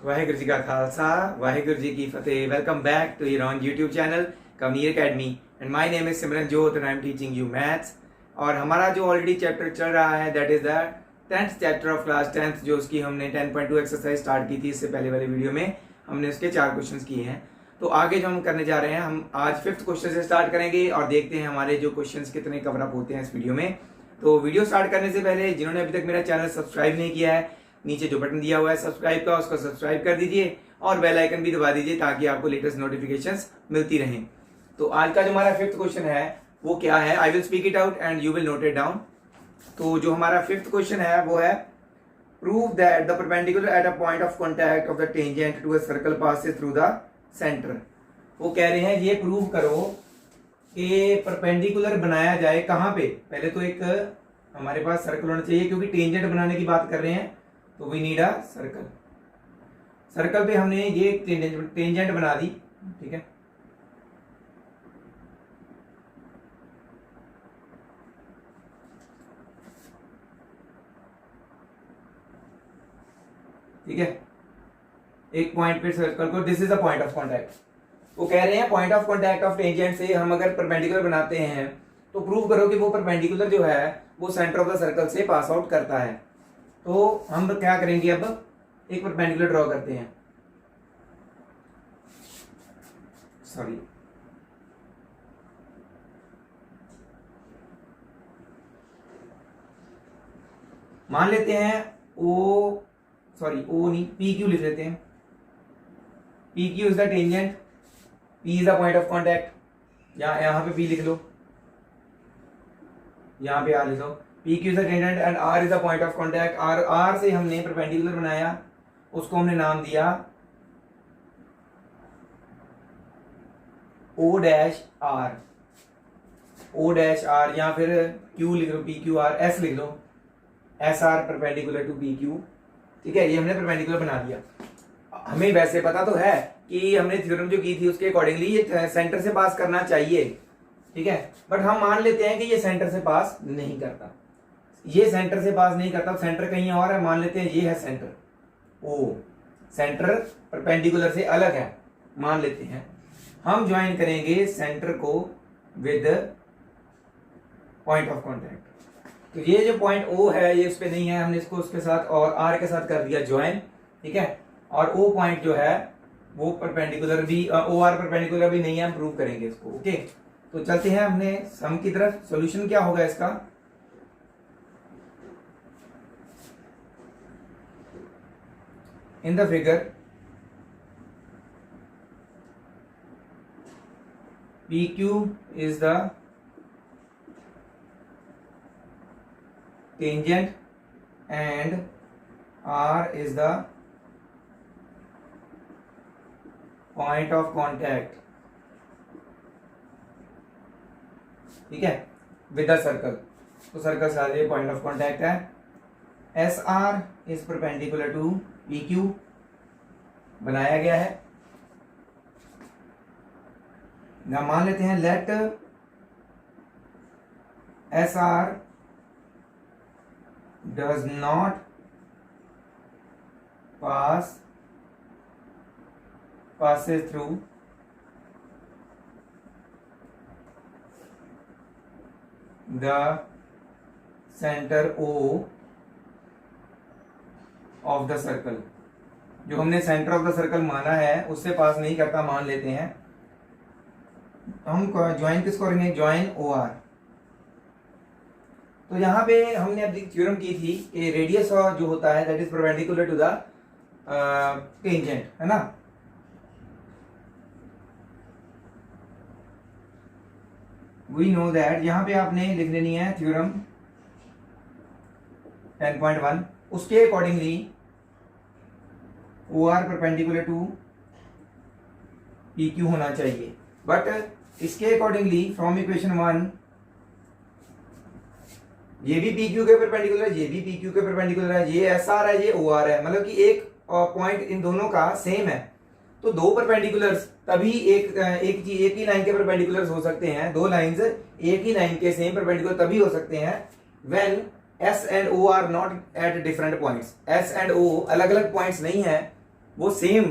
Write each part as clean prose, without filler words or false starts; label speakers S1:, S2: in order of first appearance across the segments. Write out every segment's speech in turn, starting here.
S1: वाहेगुरु जी का खालसा वाहेगुरु जी की फतेह। Welcome back to your on YouTube channel Kavneer Academy and my name is Simran Jot and I am teaching you maths. और हमारा जो ऑलरेडी चैप्टर चल रहा है that is the 10th chapter of class 10th, जो उसकी हमने 10.2 एक्सरसाइज स्टार्ट की थी। इससे पहले वाले वीडियो में हमने उसके 4 क्वेश्चंस किए हैं। तो आगे जो हम करने जा रहे हैं, हम आज 5th क्वेश्चन से स्टार्ट करेंगे और देखते हैं हमारे जो क्वेश्चंस कितने कवर अप होते हैं इस वीडियो में। तो वीडियो स्टार्ट करने से पहले जिन्होंने अभी तक मेरा चैनल सब्सक्राइब नहीं किया है, नीचे जो बटन दिया हुआ है सब्सक्राइब का, उसको सब्सक्राइब कर दीजिए और बेल आइकन भी दबा दीजिए ताकि आपको लेटेस्ट नोटिफिकेशंस मिलती रहें। तो आज का जो हमारा 5th क्वेश्चन है वो क्या है, I will speak it out and you will note it down. तो जो हमारा 5th क्वेश्चन है वो है, prove that the perpendicular at a point of contact of the tangent to a circle passes through the centre. वो कह रहे हैं ये प्रूव करो कि परपेंडिकुलर बनाया जाए कहाँ पे। पहले तो एक हमारे पास सर्कल होना चाहिए क्योंकि टेंजेंट बनाने की बात कर रहे हैं, तो we need a circle. Circle पे हमने ये टेंजेंट बना दी, ठीक है। ठीक है, एक पॉइंट पे सर्कल को, this is the point of contact. वो कह रहे हैं point of contact of tangent से हम अगर परपेंडिकुलर बनाते हैं तो प्रूव करो कि वो परपेंडिकुलर जो है वो सेंटर ऑफ द सर्कल से पास आउट करता है। तो हम क्या करेंगे, अब एक परपेंडिकुलर ड्रॉ करते हैं। सॉरी, मान लेते हैं ओ नहीं, पी क्यू लिख लेते हैं। P Q is the tangent, P is the point of contact. यहां पे पी लिख लो, यहां पे आर लिख लो। P Q is the tangent and R is the point of contact. R से हमने परपेंडिकुलर बनाया, उसको हमने नाम दिया O dash R. O dash R या फिर क्यू लिख लो, पी क्यू आर। एस लिख लो, S R perpendicular to P Q. ठीक है, ये हमने परपेंडिकुलर बना दिया। हमें वैसे पता तो है कि हमने थ्योरम जो की थी उसके अकॉर्डिंगली ये सेंटर से पास करना चाहिए, ठीक है। बट हम मान लेते हैं कि ये सेंटर से पास नहीं करता। ये सेंटर से पास नहीं करता, सेंटर कहीं और है। मान लेते हैं ये है सेंटर ओ, सेंटर परपेंडिकुलर से अलग है, मान लेते हैं। हम ज्वाइन करेंगे सेंटर को विद पॉइंट ऑफ कांटेक्ट। तो ये जो पॉइंट ओ है ये उस पे नहीं है, हमने इसको उसके साथ और आर के साथ कर दिया ज्वाइन, ठीक है। और ओ पॉइंट जो है वो परपेंडिकुलर भी, ओ आर परपेंडिकुलर भी नहीं है, हम प्रूव करेंगे इसको। ओके, तो चलते हैं हमने सम की तरफ। सॉल्यूशन क्या होगा इसका, in the figure P Q is the tangent and R is the point of contact, ठीक है, with the circle। तो सर्कल से आगे पॉइंट ऑफ कांटेक्ट है। S R is perpendicular to P Q बनाया गया है ना। मान लेते हैं let S R does not passes through the center O of the circle। जो हमने सेंटर ऑफ द सर्कल माना है उससे पास नहीं करता, मान लेते हैं। हम ज्वाइन किसको करेंगे, ज्वाइन ओ आर। तो यहाँ पे हमने अब थ्योरम की थी कि रेडियस जो होता है that is perpendicular to the tangent, है ना। वी नो दैट, यहाँ पे आपने लिख लेनी है थ्योरम 10.1। उसके accordingly O R perpendicular to P Q होना चाहिए। बट इसके अकॉर्डिंगली फ्रॉम इक्वेशन 1 ये भी पी क्यू के परपेंडिकुलर है, ये भी पी क्यू के परपेंडिकुलर है, ये एस आर है, ये ओ आर है, मतलब कि एक पॉइंट इन दोनों का सेम है। तो दो परपेंडिकुलर्स तभी एक ही लाइन के परपेंडिकुलर्स हो सकते हैं। दो लाइंस एक ही लाइन के सेम परपेंडिकुलर तभी हो सकते हैं when S and O R not at different points. S and O अलग अलग पॉइंट्स नहीं है, वो सेम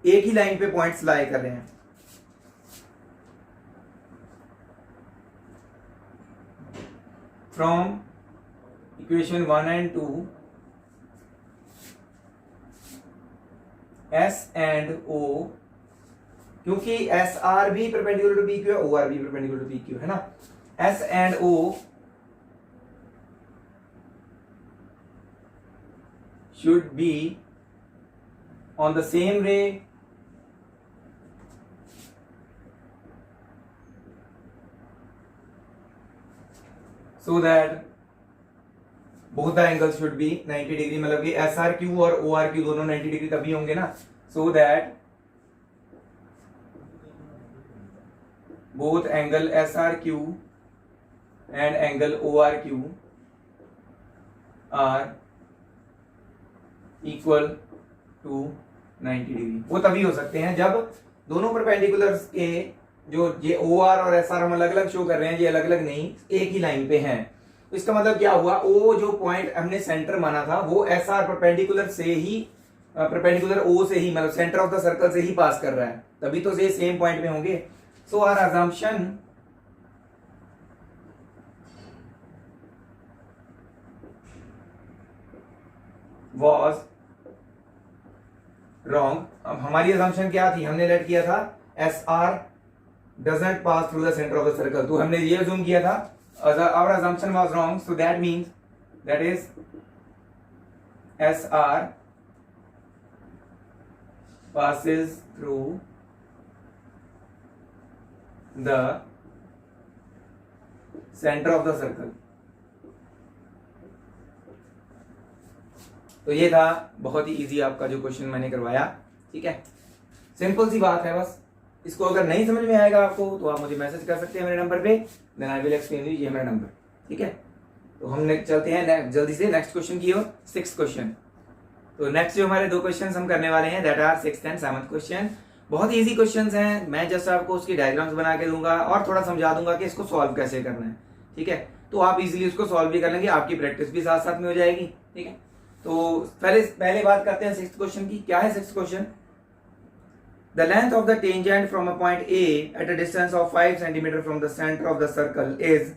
S1: एक ही लाइन पे पॉइंट्स लाई कर रहे हैं। From equation 1 and 2 S and O, क्योंकि एस आर भी परपेंडिकुलर टू पी क्यू है, ओ आर भी परपेंडिकुलर टू पी क्यू है ना, S and O should be on the same ray so that both the angles should be 90 degree, मतलब कि S R Q और O R Q दोनों 90 degree तभी होंगे ना, so that both angle SRQ and angle ORQ are equal to 90 degree. वो तभी हो सकते हैं जब दोनों परपेंडिकुलर्स के जो ये OR और SR हम अलग अलग शो कर रहे हैं, ये अलग अलग नहीं, एक ही लाइन पे हैं। तो इसका मतलब क्या हुआ, O जो पॉइंट हमने सेंटर माना था वो SR परपेंडिकुलर से ही, परपेंडिकुलर O से ही, मतलब सेंटर ऑफ द सर्कल से ही पास कर रहा है, तभी तो ये सेम पॉइंट पे होंगे। So our assumption was wrong। अब हमारी assumption क्या थी, हमने लेट किया था SR doesn't pass through the center of the circle, तो हमने ये assume किया था, our assumption was wrong, so that means that is SR passes through the center of the circle। तो ये था बहुत ही इजी आपका जो क्वेश्चन मैंने करवाया, ठीक है, सिंपल सी बात है बस। इसको अगर नहीं समझ में आएगा आपको तो आप मुझे मैसेज कर सकते हैं मेरे नंबर पे, then I will explain you, ये मेरा नंबर, ठीक है। तो हम चलते हैं जल्दी से नेक्स्ट क्वेश्चन की ओर, 6th क्वेश्चन। तो नेक्स्ट जो हमारे 2 क्वेश्चन हम करने वाले हैं, that are 6th and 7th question. बहुत इजी क्वेश्चंस हैं, मैं जस्ट आपको उसकी डायग्राम्स बना के दूंगा और थोड़ा समझा दूंगा कि इसको सॉल्व कैसे करना है, ठीक है। तो आप इजीली उसको सॉल्व भी कर लेंगे, आपकी प्रैक्टिस भी साथ साथ में हो जाएगी, ठीक है। तो पहले बात करते हैं 6th क्वेश्चन की। क्या है 6th question, the length of the tangent from a point A at a distance of 5 centimetre from the centre of the circle is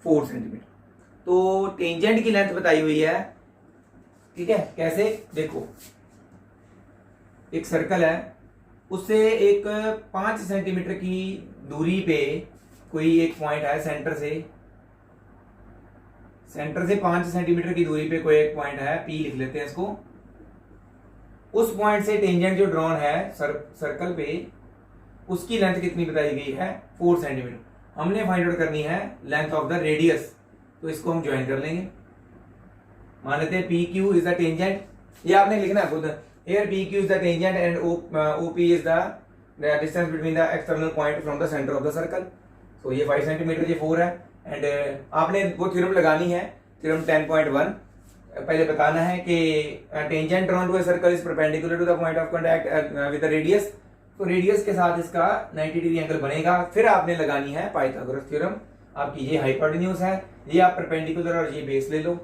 S1: 4 centimetre. तो टेंजेंट की लेंथ बताई हुई है, ठीक है। कैसे, देखो एक सर्कल है, उससे एक 5 सेंटीमीटर की दूरी पे कोई एक पॉइंट है, सेंटर से 5 सेंटीमीटर की दूरी पे कोई एक पॉइंट है, पी लिख लेते हैं इसको। उस पॉइंट से टेंजेंट जो ड्रॉन है सर्कल पे, उसकी लेंथ कितनी बताई गई है, 4 सेंटीमीटर। हमने फाइंड आउट करनी है लेंथ ऑफ द रेडियस, तो इसको हम ज्वाइन कर लेंगे। मान लेते हैं P Q is the tangent, ये आपने लिखना है खुद, here PQ is the tangent and OP is the distance between the external point from the center of the circle। so ये 5 सेंटीमीटर, ये 4 है, एंड आपने वो थ्योरम लगानी है, थ्योरम 10.1। पहले बताना है कि tangent drawn to a circle is perpendicular to the point of contact with the radius, तो रेडियस के साथ इसका 90 डिग्री एंगल बनेगा। फिर आपने लगानी है पाइथागोरस थ्योरम, आपकी ये हाइपोटेन्यूज है, ये आप परपेंडिकुलर और ये बेस ले लो,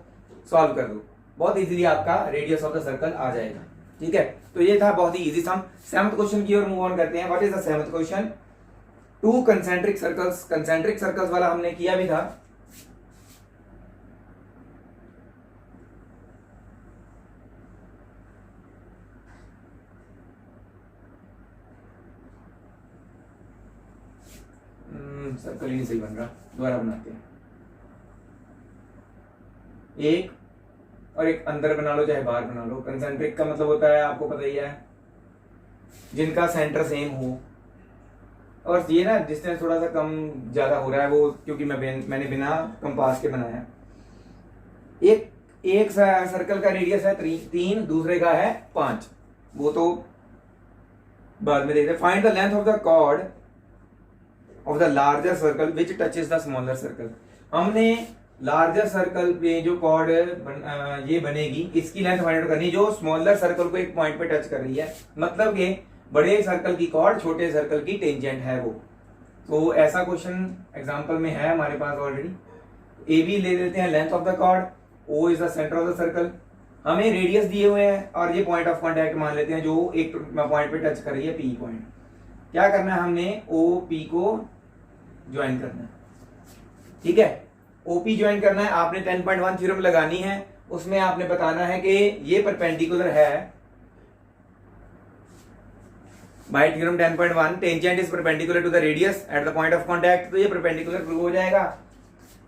S1: सॉल्व कर दो, बहुत इजीली आपका रेडियस ऑफ द सर्कल आ जाएगा, ठीक है। तो ये था बहुत ही इजी सम। 7th क्वेश्चन की ओर मूव ऑन करते हैं। What is the 7th question, 2 concentric circles, concentric circles वाला हमने किया भी था। सर्कल ही नहीं सही बन रहा, दोबारा बनाते हैं। एक और एक अंदर बना लो चाहे बाहर बना लो। कंसेंट्रिक का मतलब होता है, आपको पता ही है, जिनका सेंटर सेम हो, और ये ना डिस्टेंस थोड़ा सा कम ज्यादा हो रहा है वो, क्योंकि मैंने बिना कंपास के बनाया। एक सर्कल का रेडियस है 3, दूसरे का है 5, वो तो बाद में देखते हैं। Find the length of the chord of the larger circle which touches the smaller circle. हमने लार्जर सर्कल पे जो कॉर्ड ये बनेगी, इसकी लेंथ फाइंड आउट करनी जो स्मॉलर सर्कल को एक पॉइंट पे टच कर रही है, मतलब कि बड़े सर्कल की कॉर्ड छोटे सर्कल की टेंजेंट है वो। तो ऐसा क्वेश्चन एग्जांपल में है हमारे पास ऑलरेडी। ए बी ले लेते हैं length of the chord, O is the centre of the circle. हमें रेडियस दिए हुए हैं और ये पॉइंट ऑफ कांटेक्ट मान लेते हैं जो एक पॉइंट पे टच कर रही है, पी पॉइंट। क्या करना है, हमने ओ पी को ज्वाइन करना है, ठीक है। ओपी ज्वाइन करना है, आपने 10.1 थ्योरम लगानी है, उसमें आपने बताना है कि ये परपेंडिकुलर है by theorem 10.1 tangent is perpendicular to the radius at the point of contact, तो ये परपेंडिकुलर प्रूव हो जाएगा।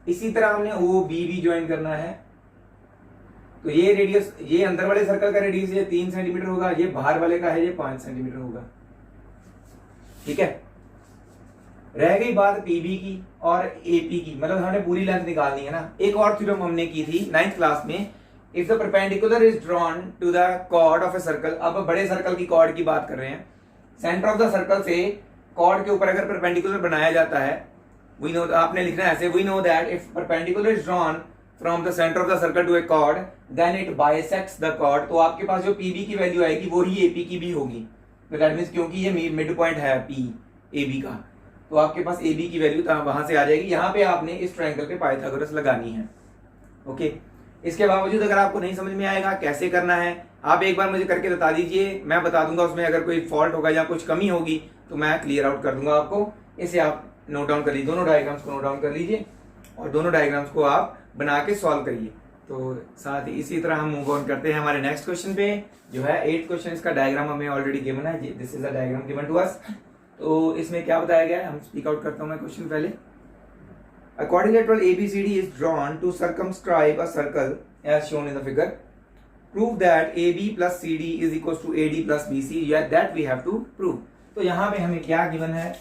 S1: इसी तरह हमने ओ बी भी ज्वाइन करना है, तो ये रेडियस, ये अंदर वाले सर्कल का रेडियस ये 3 सेंटीमीटर होगा, ये बाहर वाले का है ये 5 सेंटीमीटर होगा, ठीक है। रह गई बात पीबी की और एपी की, मतलब हमने पूरी लेंथ निकालनी है ना। एक और थ्योरम हमने की थी 9th क्लास में, if the perpendicular is drawn to the chord of a circle. अब बड़े सर्कल की कॉर्ड की बात कर रहे हैं, सेंटर ऑफ द सर्कल से कॉर्ड के ऊपर अगर परपेंडिकुलर बनाया जाता है, वी नो, आपने लिखना है ऐसे, we know that if perpendicular is drawn from the centre of the circle to a chord then it bisects the chord, तो आपके पास जो पीबी की वैल्यू आएगी वो ही एपी की भी होगी। तो दैट मींस क्योंकि ये मिड पॉइंट है पी एबी का, तो आपके पास ए बी की वैल्यू वहां से आ जाएगी। यहाँ पे आपने इस ट्रायंगल पे पाइथागोरस लगानी है, ओके। इसके बावजूद अगर आपको नहीं समझ में आएगा कैसे करना है, आप एक बार मुझे करके बता दीजिए, मैं बता दूंगा, उसमें अगर कोई फॉल्ट होगा या कुछ कमी होगी तो मैं क्लियर आउट कर दूंगा आपको। इसे आप नोट डाउन कर लीजिए, दोनों डायग्राम्स को नोट डाउन कर लीजिए और दोनों डायग्राम्स को आप बना के सॉल्व करिए। तो साथ ही इसी तरह हम मूव ऑन करते हैं हमारे नेक्स्ट क्वेश्चन पे, जो है 8th क्वेश्चन। इसका डायग्राम हमें ऑलरेडी गिवन है, this is the diagram given to us. तो इसमें क्या बताया गया है, हम स्पीक आउट करता हूं मैं क्वेश्चन पहले। A quadrilateral ABCD is drawn to circumscribe a circle as shown in the figure. Prove that AB plus CD is equals to AD plus BC. Yeah, that we have to prove. तो यहां पे हमें क्या given है,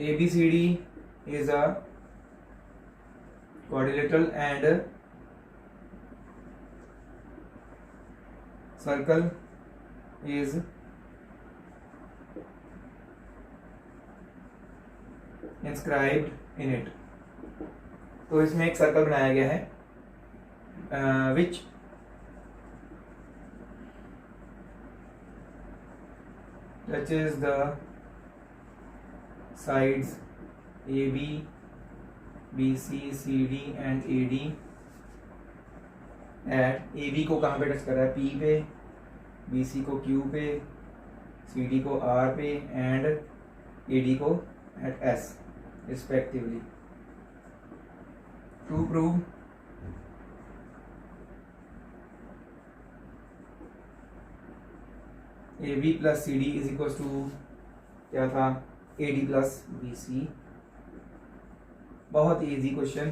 S1: ABCD is a quadrilateral and circle is inscribed in it। तो इसमें एक circle बनाया गया है which touches the sides AB, BC, CD and AD at AB को कहाँ पे टच कर रहा है, P पे, BC को Q पे, CD को R पे एंड AD को at S respectively. To prove AB plus CD is equal to क्या था, AD प्लस BC। बहुत ही इजी क्वेश्चन,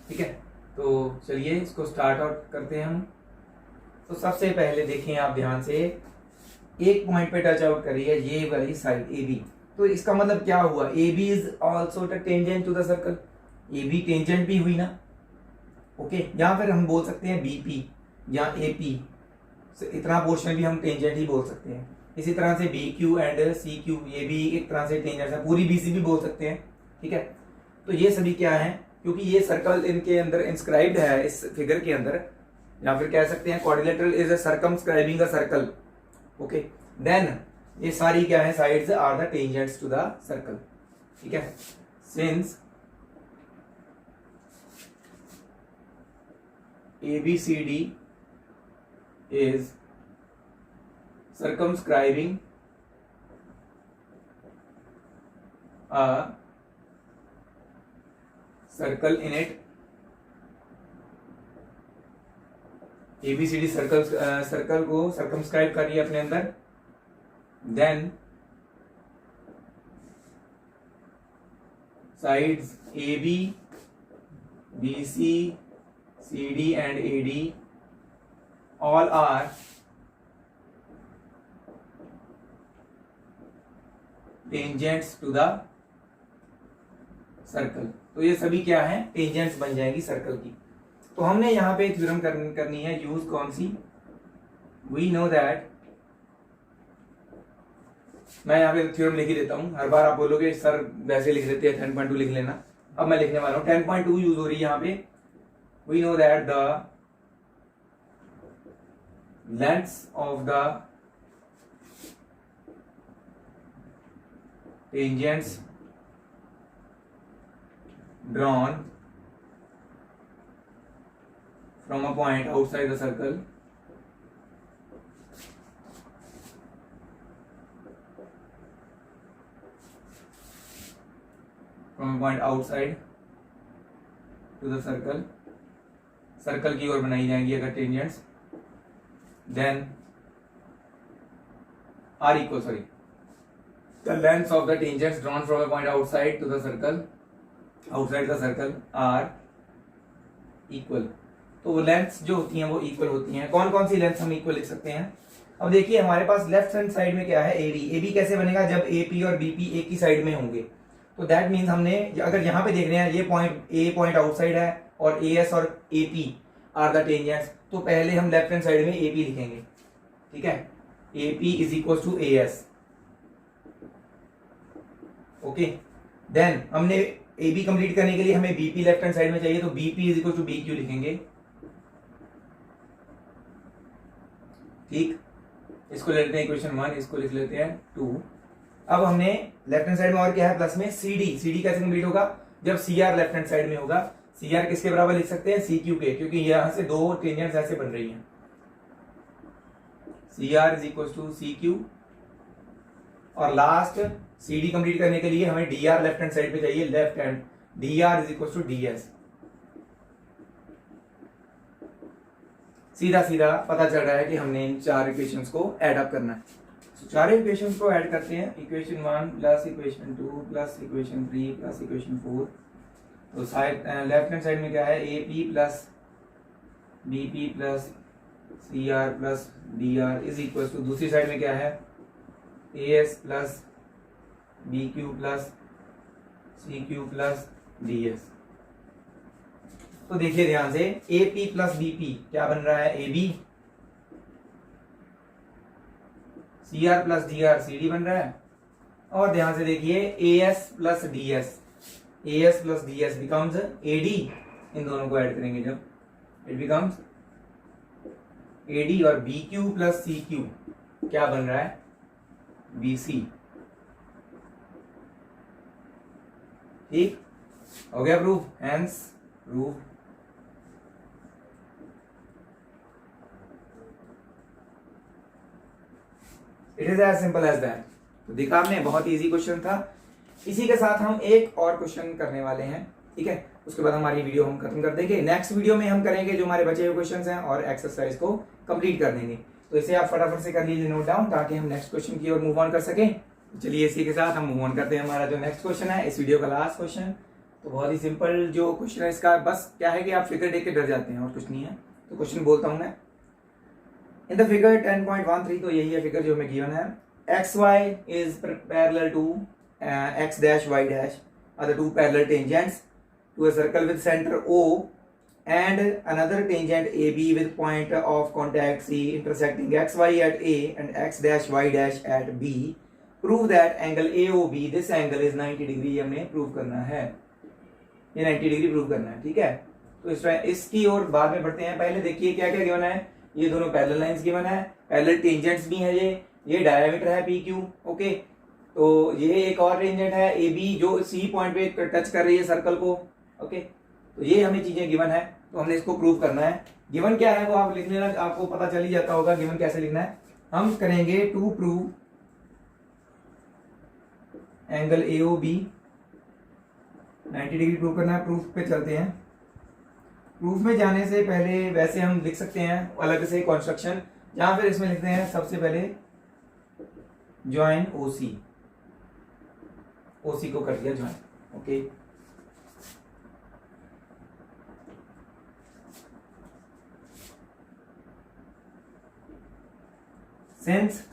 S1: ठीक है। तो चलिए इसको स्टार्ट आउट करते हैं हम। तो सबसे पहले देखें आप ध्यान से, एक पॉइंट पे टच आउट करिए ये वाली साइड AB, तो इसका मतलब क्या हुआ, AB is also tangent to the circle, AB tangent भी हुई ना, ओके। या फिर हम बोल सकते हैं BP या AP, इतना पोर्शन भी हम टेंजेंट ही बोल सकते हैं। इसी तरह से BQ एंड CQ ये भी एक तरह से टेंजेंट है, पूरी BC भी बोल सकते हैं, ठीक है। तो ये सभी क्या है, क्योंकि ये सर्कल इनके अंदर इंस्क्राइब्ड है इस फिगर के अंदर, या फिर कह सकते हैं quadrilateral is a circumscribing a circle, okay. Then ये सारी क्या है, sides are the tangents to the circle, ठीक है। Since ABCD is circumscribing a circle in it, ABCD circle को सर्कमस्क्राइब कर रही है अपने अंदर, then sides AB, BC, CD and AD all are tangents to the circle. तो ये सभी क्या है, टेंजेंट्स बन जाएंगी सर्कल की। तो हमने यहाँ पे थ्योरम करनी है यूज कौन सी, वी नो दैट, मैं यहाँ पे थ्योरम लिख ही देता हूँ, हर बार आप बोलोगे सर वैसे लिख देते हैं 10.2 लिख लेना, अब मैं लिखने वाला हूँ 10.2 यूज हो रही है यहाँ पे। We know that the lengths of the tangents drawn from a point outside the circle from a point outside to the circle, circle की ओर बनाई जाएंगी अगर tangents, then are equal, sorry, the lengths of the tangents drawn from a point outside to the circle, outside the circle are equal. तो वो lengths जो होती हैं वो इक्वल होती हैं. कौन कौन सी लेंथ्स हम इक्वल लिख सकते हैं? अब देखिए हमारे पास लेफ्ट हैंड साइड में क्या है, AB. AB कैसे बनेगा? जब AP और BP एक ही साइड में होंगे. तो दैट मीन्स हमने अगर यहाँ पे देख रहे हैं ये पॉइंट A पॉइंट आउटसाइड है और AS और AP आर द टेंजेंट्स, तो पहले हम लेफ्ट हैंड साइड में AP लिखेंगे. ठीक है, AP is equal to AS. Okay, then हमने AB कंप्लीट करने के लिए हमें BP लेफ्ट हैंड साइड में चाहिए, तो BP is equal to BQ लिखेंगे. ठीक, इसको ले लेते हैं इक्वेशन 1, इसको लिख लेते हैं 2. अब हमने लेफ्ट हैंड साइड में और क्या है प्लस में CD. CD कैसे कंप्लीट होगा? जब CR लेफ्ट हैंड साइड में होगा. CR किसके बराबर लिख सकते हैं? CQ के, क्योंकि यहां से दो टेंजेंट्स ऐसे बन रही हैं. CR is equal to CQ. और लास्ट CD कंप्लीट करने के लिए हमें DR लेफ्ट हैंड साइड पे चाहिए, left hand. DR is equal to DS. सीधा सीधा पता चल रहा है कि हमने इन चार इक्वेशंस को ऐड अप करना है. तो चार इक्वेशंस को ऐड करते हैं. Equation 1 plus equation 2 plus equation 3 plus equation 4. तो साइड लेफ्ट हैंड साइड में क्या है? AP plus BP plus CR plus DR is equal to, दूसरी साइड में क्या है? AS plus BQ plus CQ plus DS. तो देखिए ध्यान से, AP प्लस BP क्या बन रहा है? AB. CR plus DR CD बन रहा है. और ध्यान से देखिए AS plus DS, AS plus DS becomes AD. इन दोनों को ऐड करेंगे जब, इट बिकम्स AD. और BQ प्लस CQ क्या बन रहा है? BC. ठीक हो गया proof, hence proof. It is as simple as that. तो देखा आपने, बहुत इजी क्वेश्चन था. इसी के साथ हम एक और क्वेश्चन करने वाले हैं. ठीक है, उसके बाद हमारी वीडियो हम खत्म कर देंगे. नेक्स्ट वीडियो में हम करेंगे जो हमारे बचे हुए क्वेश्चंस हैं और एक्सरसाइज को कंप्लीट कर देंगे. तो इसे आप फटाफट से कर लीजिए नोट डाउन, ताकि हम नेक्स्ट क्वेश्चन की ओर मूव ऑन कर सकें. चलिए इसी के साथ हम मूव ऑन करते हैं. हमारा जो नेक्स्ट क्वेश्चन है, इस वीडियो का लास्ट क्वेश्चन, तो बहुत ही सिंपल जो क्वेश्चन है इसका. बस क्या है कि आप फिगर देख के डर जाते हैं और कुछ नहीं है. तो क्वेश्चन बोलता हूं मैं. इन द फिगर 10.13, तो यही है फिगर जो हमें गिवन है. XY is parallel to X dash Y dash are the two parallel tangents to a circle with center O and another tangent AB with point of contact C intersecting XY at A and X dash Y dash at B. Prove that angle AOB, this angle is 90 degree. हमें prove करना है, ये 90 degree prove करना है. ठीक है, तो इसकी ओर बाद में बढ़ते हैं. पहले देखिए क्या क्या गिवन है. ये दोनों पैरेलल लाइंस गिवन है, पैरेलल टेंजेंट्स भी है. ये डायमीटर है PQ. ओके, तो ये एक और टेंजेंट है AB जो C पॉइंट पे टच कर रही है सर्कल को. ओके, तो ये हमें चीजें गिवन है, तो हमने इसको प्रूव करना है. गिवन क्या है वो आप लिख लेना, आपको पता चल ही जाता होगा गिवन कैसे लिखना है. हम करेंगे to prove angle AOB 90 degree prove करना है. प्रूफ पे चलते हैं. प्रूफ में जाने से पहले वैसे हम लिख सकते हैं अलग से कंस्ट्रक्शन, या फिर इसमें लिखते हैं सबसे पहले ज्वाइन OC. OC को कर दिया join. Okay, since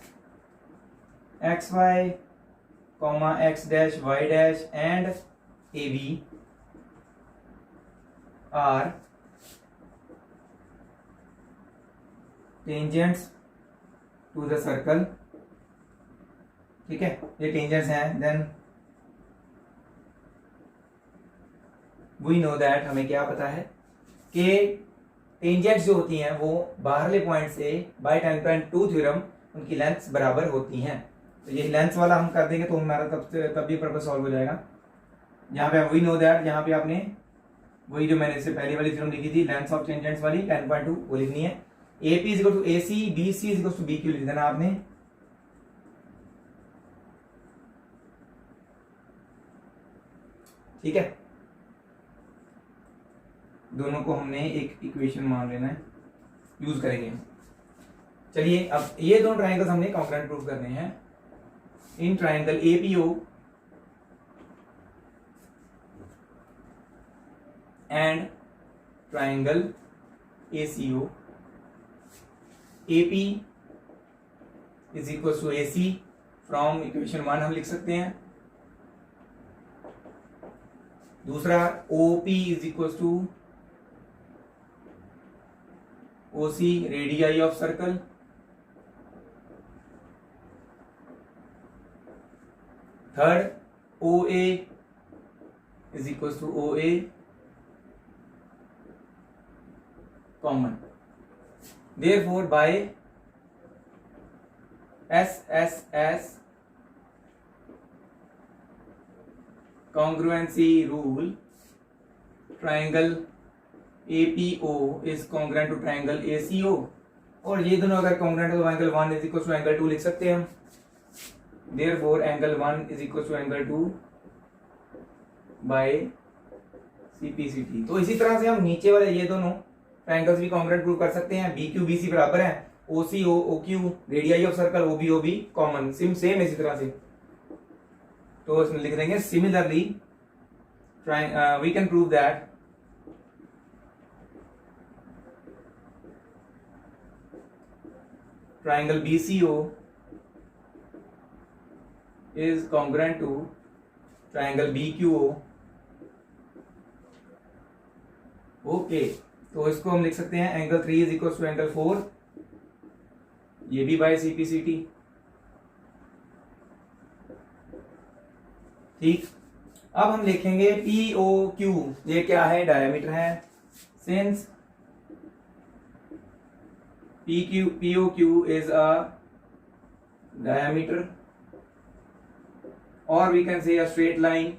S1: XY, X dash Y dash and AB are tangents to the circle. ठीक है, ये टेंजेंट्स हैं. देन वी नो दैट, हमें क्या पता है कि टेंजेंट्स जो होती हैं वो बाहरले पॉइंट से बाय 10.2 थ्योरम उनकी लेंथ्स बराबर होती हैं. तो ये लेंथ वाला हम कर देंगे तो हमारा तब भी पर्पस सॉल्व हो जाएगा. यहाँ पे वी नो दैट, यहाँ पे आपने वही जो मैंने इससे पहले वाली थ्योरम लिखी थी लेंथ ऑफ टेंजेंट्स वाली 10.2 वो लिखनी है। AP is equal to AC, BC is equal to BQ लिख देना आपने। ठीक है, दोनों को हमने एक इक्वेशन मान लेना है, यूज करेंगे। चलिए अब ये दोनों ट्राइंगल्स हमने कॉन्ग्रुएंट प्रूव करने हैं। In triangle APO and triangle ACO, AP is equal to AC from equation 1 हम लिख सकते हैं। दूसरा OP is equal to OC radii of circle. Third OA is equal to OA common. Therefore by SSS congruency rule, triangle APO is congruent to triangle ACO, और ये दोनों अगर congruent हो तो angle 1 is equal to angle 2 लिख सकते हैं हम। Therefore angle 1 is equal to angle 2 by CPCT। तो इसी तरह से हम नीचे वाले ये दोनों ट्राइंगल्स भी कॉन्ग्रुएंट प्रूव कर सकते हैं। BQ BC बराबर है, OC OQ radii of circle, OB OB common, same इसी तरह से। तो इसमें लिख देंगे similarly we can prove that triangle BCO is congruent to triangle BQO। Okay, तो इसको हम लिख सकते हैं angle 3 is equal to angle 4, ये भी बाय CPCT। ठीक, अब हम लिखेंगे POQ, ये क्या है, डायमीटर है। Since POQ is a diameter, or we can say a straight line,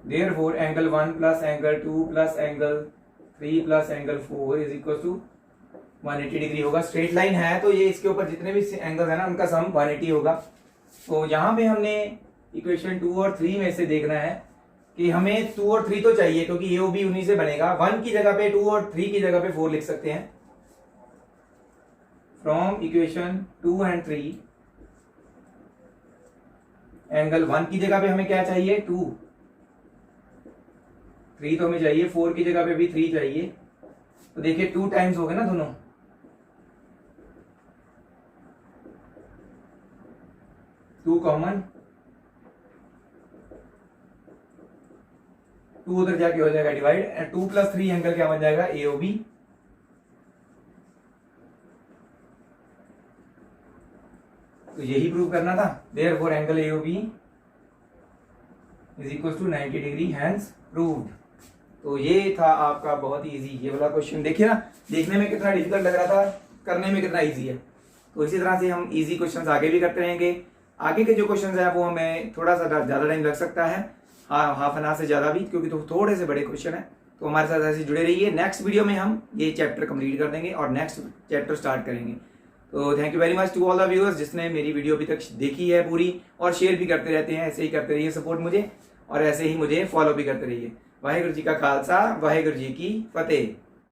S1: therefore angle 1 plus angle 2 plus angle 3 plus angle 4 is equal to 180 degree होगा। स्ट्रेट लाइन है तो ये इसके ऊपर जितने भी एंगल्स है ना उनका सम 180 होगा। तो यहाँ पे हमने इक्वेशन 2 और 3 में से देखना है कि हमें 2 और 3 तो चाहिए, क्योंकि ये भी उन्हीं से बनेगा। 1 की जगह पे 2 और 3 की जगह पे 4 लिख सकते हैं। फ्रॉम इक्वेशन 2 एंड 3 एंगल 1 की जगह पे हमें क्या चाहिए, 2, 3 तो हमें चाहिए, 4 की जगह पे भी 3 चाहिए। तो देखिए 2 टाइम्स हो गए ना दोनों, 2 कॉमन, 2 उधर जाके हो जाएगा डिवाइड, 2 प्लस 3 एंगल क्या बन जाएगा, AOB। तो यही प्रूव करना था। Therefore angle AOB is equal to 90 degree, hence proved. तो ये था आपका बहुत ही इजी ये वाला क्वेश्चन। देखिए ना, देखने में कितना डिफिकल्ट लग रहा था, करने में कितना इजी है। तो इसी तरह से हम इजी क्वेश्चंस आगे भी करते रहेंगे। आगे के जो क्वेश्चंस हैं वो हमें थोड़ा सा ज़्यादा टाइम लग सकता है, हाफ एन आवर से ज़्यादा भी, क्योंकि तो थोड़े से बड़े क्वेश्चन है। तो हमारे साथ ऐसे जुड़े रहिए। नेक्स्ट वीडियो में हम ये चैप्टर कंप्लीट कर देंगे और नेक्स्ट चैप्टर स्टार्ट करेंगे। तो thank you very much to all the viewers जिसने मेरी वीडियो अभी तक देखी है पूरी, और शेयर भी करते रहते हैं। ऐसे ही करते रहिए सपोर्ट मुझे, और ऐसे ही मुझे फॉलो भी करते रहिए। वाहेगुरु जी का खालसा, वाहेगुरु जी की फतेह।